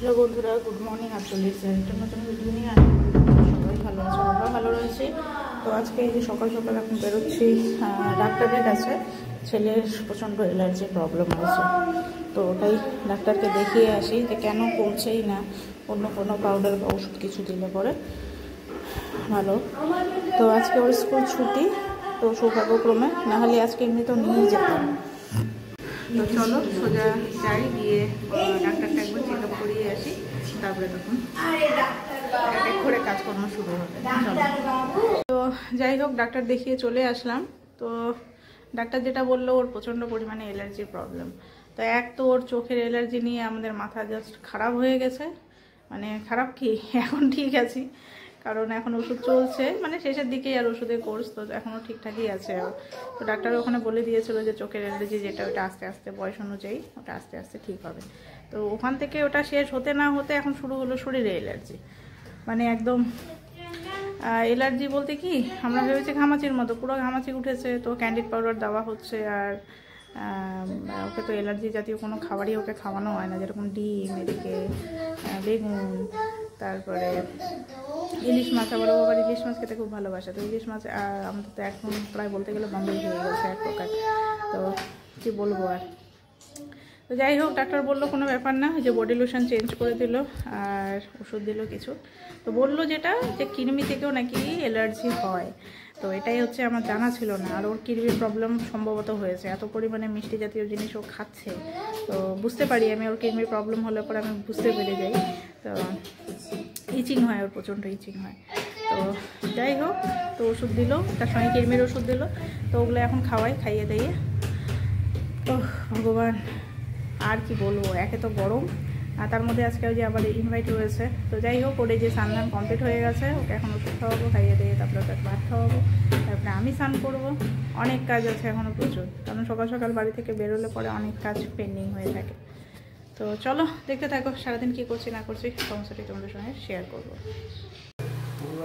Hello বন্ধুরা, good morning. আর চলে এসেছি একটা নতুন ভিডিও নিয়ে। সবাই ভালো আছে, আমরা ভালো রয়েছি। তো আজকে এই যে সকাল সকাল এখন বেরোচ্ছি ডাক্তারের কাছে। ছেলের প্রচণ্ড অ্যালার্জি প্রবলেম হয়েছে, তো ওটাই ডাক্তারকে দেখিয়ে আসি যে কেন কমছেই না, অন্য কোনো পাউডার বা ওষুধ কিছু দিলে পরে ভালো। তো আজকে ওর স্কুল ছুটি, তো সৌভাগ্যক্রমে, নাহলে আজকে এমনিতেও নিয়ে যেতাম। তো চলো সোজা যাই, গিয়ে ডাক্তারটা একবার চেক আপ করিয়ে আসি, তারপরে তখন এক করে কাজকর্ম শুরু হবে। তো যাই হোক, ডাক্তার দেখিয়ে চলে আসলাম। তো ডাক্তার যেটা বললো, ওর প্রচণ্ড পরিমাণে অ্যালার্জির প্রবলেম। তো এক তো ওর চোখের অ্যালার্জি নিয়ে আমাদের মাথা জাস্ট খারাপ হয়ে গেছে। মানে খারাপ কি, এখন ঠিক আছি, কারণ এখন ওষুধ চলছে, মানে শেষের দিকেই আর ওষুধের কোর্স, তো এখনও ঠিকঠাকই আছে। তো ডাক্তার ওখানে বলে দিয়েছিল যে চোখের অ্যালার্জি যেটা, ওটা আস্তে আস্তে বয়স অনুযায়ী ওটা আস্তে আস্তে ঠিক হবে। তো ওখান থেকে ওটা শেষ হতে না হতে এখন শুরু হলো শরীরে অ্যালার্জি। মানে একদম অ্যালার্জি বলতে কি, আমরা ভেবেছি ঘামাচির মতো, পুরো ঘামাচি উঠেছে। তো ক্যান্ডিড পাউডার দেওয়া হচ্ছে, আর ওকে তো অ্যালার্জি জাতীয় কোনো খাবারই ওকে খাওয়ানো হয় না, যেরকম ডিম, এদিকে বেগুন, তারপরে ইলিশ মাছ। আবার আবার ইলিশ মাছ খেতে খুব ভালোবাসে। তো ইলিশ মাছ আমাদের তো এখন প্রায় বলতে গেলে বন্ধই হয়ে গেছে এক প্রকার। তো কী বলবো আর। তো যাই হোক, ডাক্তার বললো কোনো ব্যাপার না, যে বডি লোশন চেঞ্জ করে দিল আর ওষুধ দিল কিছু। তো বললো যেটা, যে কৃমি থেকেও নাকি অ্যালার্জি হয়। তো এটাই হচ্ছে আমার জানা ছিল না। আর ওর কিডনির প্রবলেম সম্ভবত হয়েছে, এত পরিমাণে মিষ্টি জাতীয় জিনিস ও খাচ্ছে। তো বুঝতে পারি আমি, ওর কিডনির প্রবলেম হলে পরে আমি বুঝতে পেরে যাই। তো ইচিং হয়, ওর প্রচণ্ড ইচিং হয়। তো যাই হোক, তো ওষুধ দিল, তার সঙ্গে কিডনির ওষুধ দিল। তো ওগুলো এখন খাইয়ে দিয়ে। তো ভগবান, আর কি বলবো, একে তো গরম, আর তার মধ্যে আজকে ওই যে আবার ইনভাইট রয়েছে। তো যাই হোক, ওর যে স্নান কমপ্লিট হয়ে গেছে, ওকে এখন ওষুধ খাওয়াবো, খাইয়ে দিয়ে তারপরে ওকে ভাত খাওয়াবো, তারপরে আমি স্নান করবো। অনেক কাজ আছে এখনও প্রচুর, কারণ সকাল সকাল বাড়ি থেকে বেরোলে পরে অনেক কাজ পেন্ডিং হয়ে থাকে। তো চলো দেখতে থাকো, সারাদিন কী করছি না করছি সমস্তটি তোমাদের সঙ্গে শেয়ার করবো।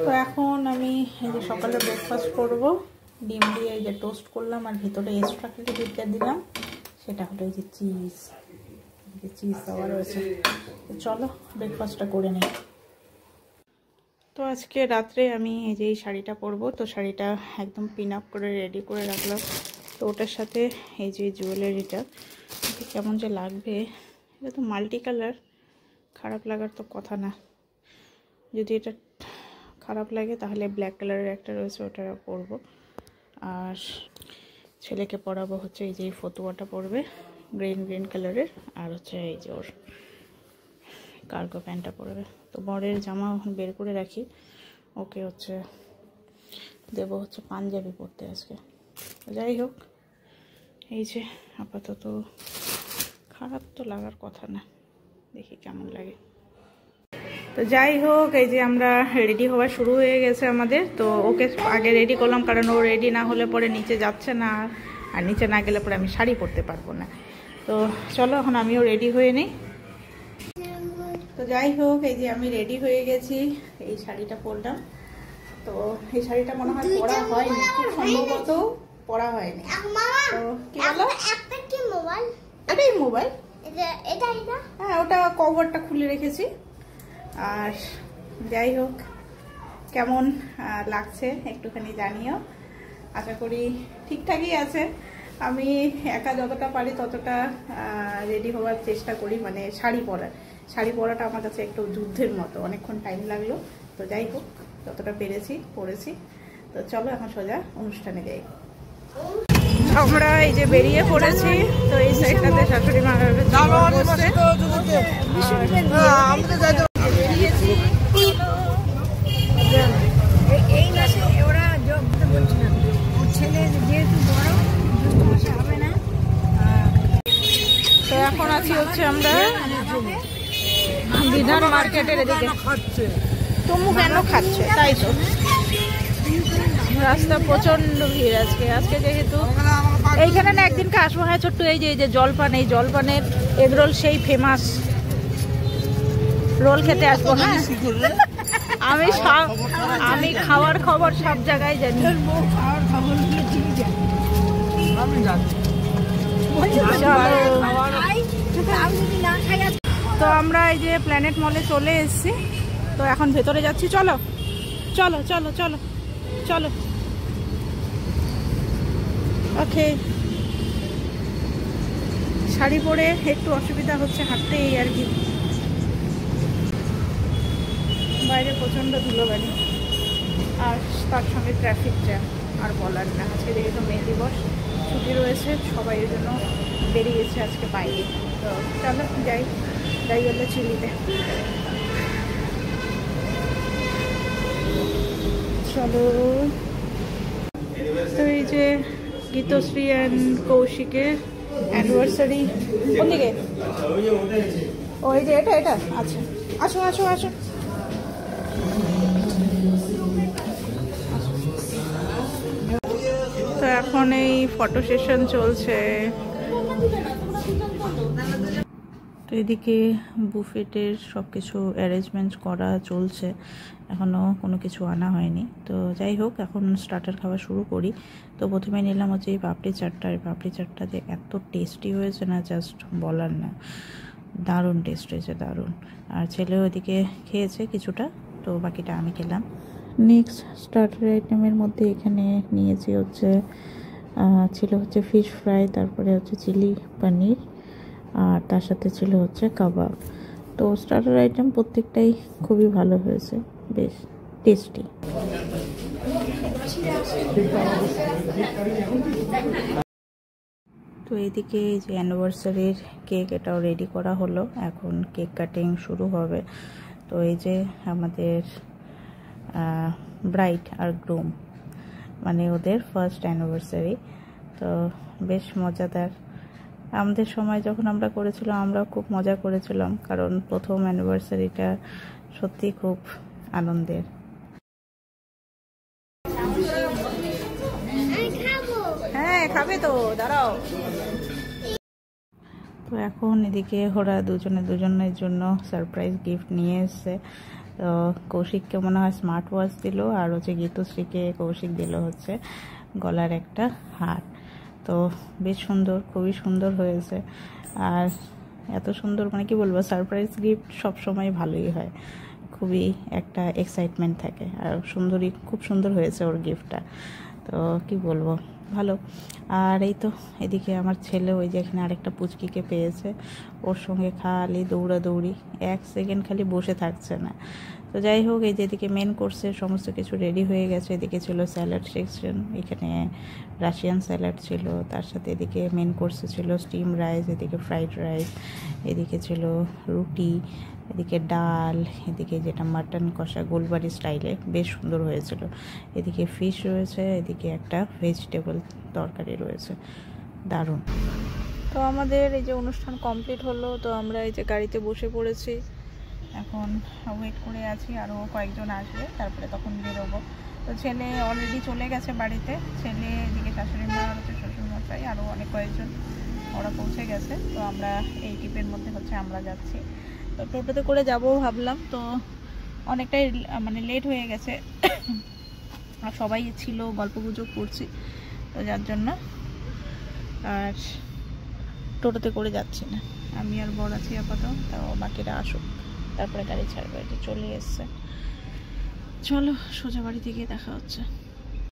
তো এখন আমি এই যে সকালে ব্রেকফাস্ট করবো, ডিম দিয়ে এই যে টোস্ট করলাম, আর ভিতরে এক্সট্রা কিছু দিতে দিলাম, সেটা হলো এই যে চিজ দেওয়া রয়েছে। তো চলো ব্রেকফাস্টটা করে নিই। তো আজকে রাত্রে আমি এই যে এই শাড়িটা পরবো, তো শাড়িটা একদম পিন আপ করে রেডি করে রাখলাম। তো ওটার সাথে এই যে জুয়েলারিটা কেমন যে লাগবে, এটা তো মাল্টি কালার, খারাপ লাগার তো কথা না। যদি এটা খারাপ লাগে তাহলে ব্ল্যাক কালারের একটা রয়েছে, ওটা পরবো। আর ছেলেকে পরাবো হচ্ছে এই যে ফতুয়াটা পরবে, গ্রিন কালারের, আর হচ্ছে এই যে ওর কার্গো প্যান্টটা পরবে। তো বরের জামা এখন বের করে রাখি, ওকে হচ্ছে দেবো হচ্ছে পাঞ্জাবি পরতে আজকে। যাই হোক, এই যে আপাতত খারাপ তো লাগার কথা না, দেখি কেমন লাগে। তো যাই হোক, এই যে আমরা রেডি হওয়া শুরু হয়ে গেছে আমাদের। তো ওকে আগে রেডি করলাম, কারণ ও রেডি না হলে পরে নিচে যাচ্ছে না, আর নিচে না গেলে পরে আমি শাড়ি পরতে পারবো না। তো চলো এখন আমিও রেডি হয়ে নিই। তো যাই হোক, এই যে আমি রেডি হয়ে গেছি, এই শাড়িটা পরলাম। তো এই শাড়িটা মনে হয় পরা হয়নি, খুব সম্ভবত পরা হয়নি। তো কি বলো, এটাই মোবাইল, হ্যাঁ ওটা কভারটা খুলে রেখেছি। আর যাই হোক, কেমন লাগছে একটুখানি জানিও। আশা করি ঠিকঠাকই আছে। আমি একা যতটা পারি ততটা রেডি হওয়ার চেষ্টা করি, মানে শাড়ি পরাটা আমার কাছে একটু যুদ্ধের মতো, অনেকক্ষণ টাইম লাগলো। তো যাই হোক, যতটা পরেছি। তো চলো এখন সোজা অনুষ্ঠানে যাই। আমরা এই যে বেরিয়ে পড়েছি। তো এই সাইডটাতে শাশুড়ি মা এই মাসে ওরা ছেলে যেহেতু বড় হবে না। তো এখন আছি হচ্ছে আমরা বিধান মার্কেটের এদিকে। তমু কেন খাচ্ছে, তাই তো রাস্তা প্রচন্ড ভিড় আজকে যেহেতু এইখানে না একদিনকে আসবো। হ্যাঁ ছোট্ট, এই যে জলপান, এই জলপানের এগরোল সেই ফেমাস, রোল খেতে আসবো। হ্যাঁ আমি খাওয়ার খবর সব জায়গায় জানি। তো আমরা এই যে প্ল্যানেট মলে চলে এসেছি, তো এখন ভেতরে যাচ্ছি। চলো চলো চলো চলো চলো। ওকে, শাড়ি পরে একটু অসুবিধা হচ্ছে হাঁটতে, এই আর কি। বাইরে প্রচণ্ড ধুলোবালি আর তার সঙ্গে ট্রাফিক জ্যাম, আর বলার না। আজকে যেহেতু মে দিবস, ছুটি রয়েছে, সবাই এর জন্য বেরিয়েছে আজকে বাইরে। তো চলো যাই হলে চিলিতে। চলো। তো এই যে গীতশ্রী অ্যান্ড কৌশিকের অ্যানিভার্সারি। কোন দিকে? ওই যে এটা আচ্ছা, আসো আসো আসো। তো এখন এই ফটো সেশন চলছে। তো এদিকে বুফেটের সব কিছু অ্যারেঞ্জমেন্ট করা চলছে, এখনও কোনো কিছু আনা হয়নি। তো যাই হোক, এখন স্টার্টার খাওয়া শুরু করি। তো প্রথমে নিলাম হচ্ছে এই পাপড়ি চাটটা। এই পাপড়ি চাটটা যে এত টেস্টি হয়েছে না, জাস্ট বলার না। দারুণ টেস্ট হয়েছে, দারুণ। আর ছেলেও এদিকে খেয়েছে কিছুটা, তো বাকিটা আমি খেলাম। নেক্সট স্টার্টার আইটেমের মধ্যে এখানে নিয়েছি ছিল হচ্ছে ফিশ ফ্রাই, তারপরে হচ্ছে চিলি পনির, আর তার সাথে ছিল হচ্ছে কাবাব। তো স্টার্টার আইটেম প্রত্যেকটাই খুবই ভালো হয়েছে, বেশ টেস্টি। তো এইদিকে যে অ্যানিভার্সারির কেক, এটাও রেডি করা হলো, এখন কেক কাটিং শুরু হবে। তো এই যে আমাদের ব্রাইড আর গ্রুম, মানে ওদের ফার্স্ট অ্যানিভার্সারি। তো বেশ মজাদার। আমাদের সময় যখন আমরা করেছিলাম, আমরা খুব মজা করেছিলাম, কারণ প্রথম অ্যানিভার্সারিটা সত্যি খুব আনন্দের। হ্যাঁ খাবে তো, দাঁড়াও। তো এখন এদিকে ওরা দুজনের জন্য সারপ্রাইজ গিফট নিয়ে এসছে। তো কৌশিককে মনে হয় স্মার্ট ওয়াচ দিল, আর হচ্ছে গীতশ্রীকে কৌশিক দিল হচ্ছে গলার একটা হার। তো বেশ সুন্দর, খুবই সুন্দর হয়েছে। আর এত সুন্দর, মানে কি বলবো, সারপ্রাইজ গিফট সবসময় ভালোই হয়, খুবই একটা এক্সাইটমেন্ট থাকে। আর খুব সুন্দর হয়েছে ওর গিফটটা, তো কি বলবো, ভালো। আর এই তো এদিকে আমার ছেলে ওই যে এখানে আরেকটা পুচকিকে পেয়েছে, ওর সঙ্গে খালি দৌড়াদৌড়ি, 1 সেকেন্ড খালি বসে থাকছে না। তো যাই হোক, এই যে এদিকে মেন কোর্সে সমস্ত কিছু রেডি হয়ে গেছে। এদিকে ছিল স্যালাড সেকশন, এখানে রাশিয়ান স্যালাড ছিল, তার সাথে এদিকে মেন কোর্সে ছিল স্টিম রাইস, এদিকে ফ্রাইড রাইস, এদিকে ছিল রুটি, এদিকে ডাল, এদিকে যেটা মাটন কষা গোলবাড়ি স্টাইলে, বেশ সুন্দর হয়েছিল। এদিকে ফিশ রয়েছে, এদিকে একটা ভেজিটেবল তরকারি রয়েছে, দারুণ। তো আমাদের এই যে অনুষ্ঠান কমপ্লিট হলো। তো আমরা এই যে গাড়িতে বসে পড়েছি, এখন ওয়েট করে আছি, আরও কয়েকজন আসবে, তারপরে তখন বেরোবো। তো ছেলে অলরেডি চলে গেছে বাড়িতে, ছেলে এদিকে শাশুড়ি মা, হচ্ছে শ্বশুরমশাই, আরও অনেক কয়েকজন ওরা পৌঁছে গেছে। তো আমরা এই ট্রিপের মধ্যে আমরা যাচ্ছি। তো টোটোতে করে যাবো ভাবলাম, তো অনেকটাই মানে লেট হয়ে গেছে, আর সবাই ছিল, গল্পগুজব করছি, তো যার জন্য আর টোটোতে করে যাচ্ছি না। আমি আর বর আছি আপাতত, তাও বাকিরা আসুক, তারপরে গাড়ি ছাড়বে। চলে এসছে, চলো সোজা বাড়িতে গিয়ে দেখা হচ্ছে।